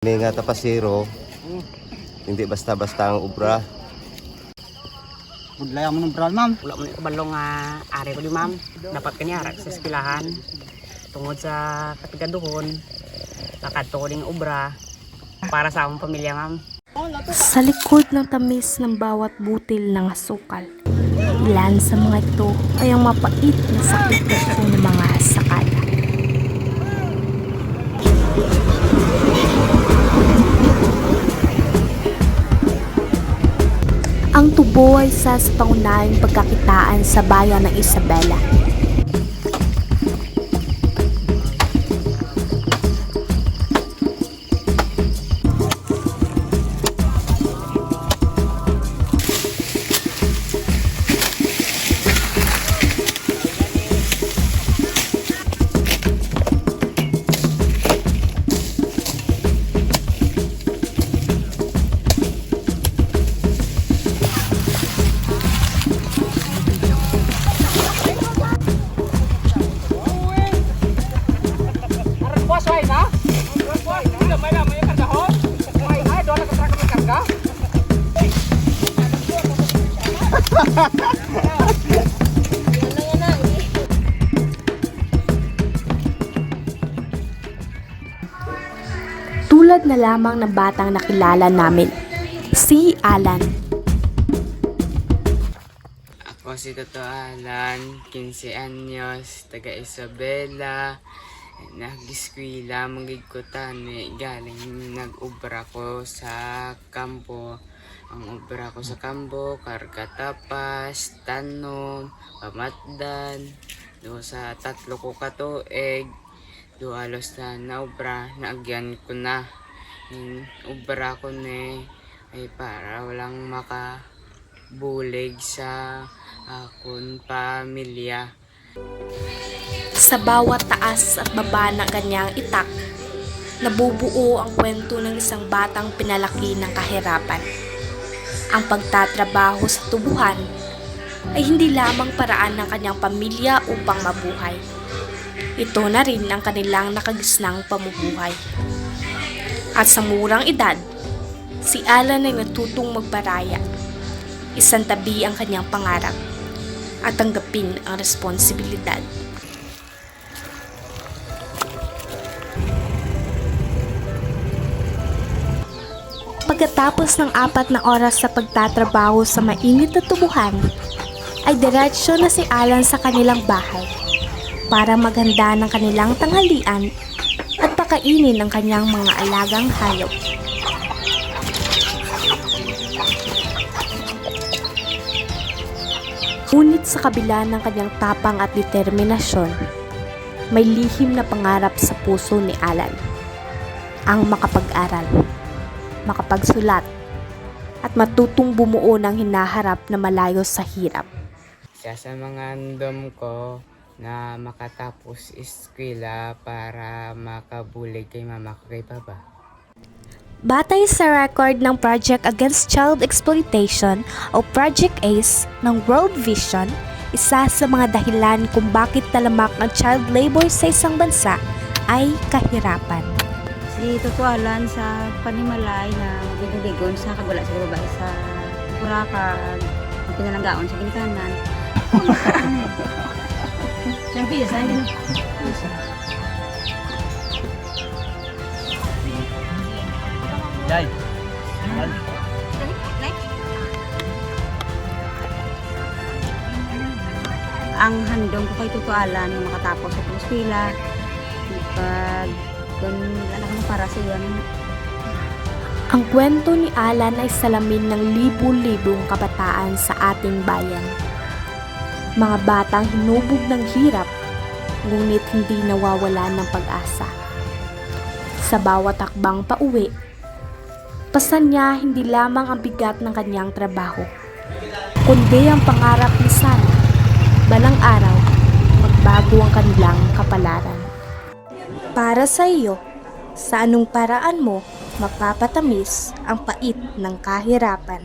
May nga tapasiro, hindi basta-basta ang obra. Budlay mo ng bral, ma'am. Wala mo ni kabalo nga ari ko di ma'am. Dapat kanya arak sa eskwelahan. Tungod sa katigaduhon, lakad to ko ding obra para sa akong pamilya ma'am. Sa likod ng tamis ng bawat butil ng asukal, ilan sa mga ito ay ang mapait na sakripisyo ng mga sakala. Ang tubo ay isa sa pangunahing pagkakitaan sa bayan ng Isabela. Tulad na lamang ng batang nakilala namin, si Alan. Ako si Toto Alan, 15 anyos, taga Isabela. Nag-eskwela, magigkutan, galing nag-ubra ko sa kampo. Ang ubra ko sa kampo, Karkatapas, Tanom, Pamatdan. Do sa 3 ko katuig, do alos na naubra, naagyan ko na. Yung ubra ko ni ay para walang makabulig sa akong pamilya. Sa bawat taas at baba ng kanyang itak, nabubuo ang kwento ng isang batang pinalaki ng kahirapan. Ang pagtatrabaho sa tubuhan ay hindi lamang paraan ng kanyang pamilya upang mabuhay. Ito na rin ang kanilang nakagisnang pamumuhay. At sa murang edad, si Alan ay natutong magbaraya. Isang tabi ang kanyang pangarap at tanggapin ang responsibilidad. Pagkatapos ng 4 na oras sa pagtatrabaho sa mainit na tubuhan, ay diretsyo na si Alan sa kanilang bahay para maghanda ng kanilang tanghalian at pakainin ang kanyang mga alagang hayop. Ngunit sa kabila ng kanyang tapang at determinasyon, may lihim na pangarap sa puso ni Alan. Ang makapag-aral, makapagsulat, at matutong bumuo ng hinaharap na malayo sa hirap. Isa sa mga andam ko na makatapos eskwela para makabulig kay mama ko kay papa. Batay sa record ng Project Against Child Exploitation o Project ACE ng World Vision, isa sa mga dahilan kung bakit talamak ang child labor sa isang bansa ay kahirapan. Si Toto Alan sa panimalay na binuligon sa kagwala sa babae sa Burakag, ang pinalanggaon sa ginikanan. Siyempre, saan din? Yay. Ang handong ko kay Toto Alan yung makatapos sa eskwela. Pag anak mo para sa iyan. Ang kwento ni Alan ay salamin ng libu-libong kabataan sa ating bayan. Mga batang hinubog ng hirap, ngunit hindi nawawala ng pag-asa. Sa bawat takbang pauwi, pasan niya hindi lamang ang bigat ng kanyang trabaho, kundi ang pangarap ni sana, balang araw, magbago ang kanilang kapalaran. Para sa iyo, sa anong paraan mo mapapatamis ang pait ng kahirapan?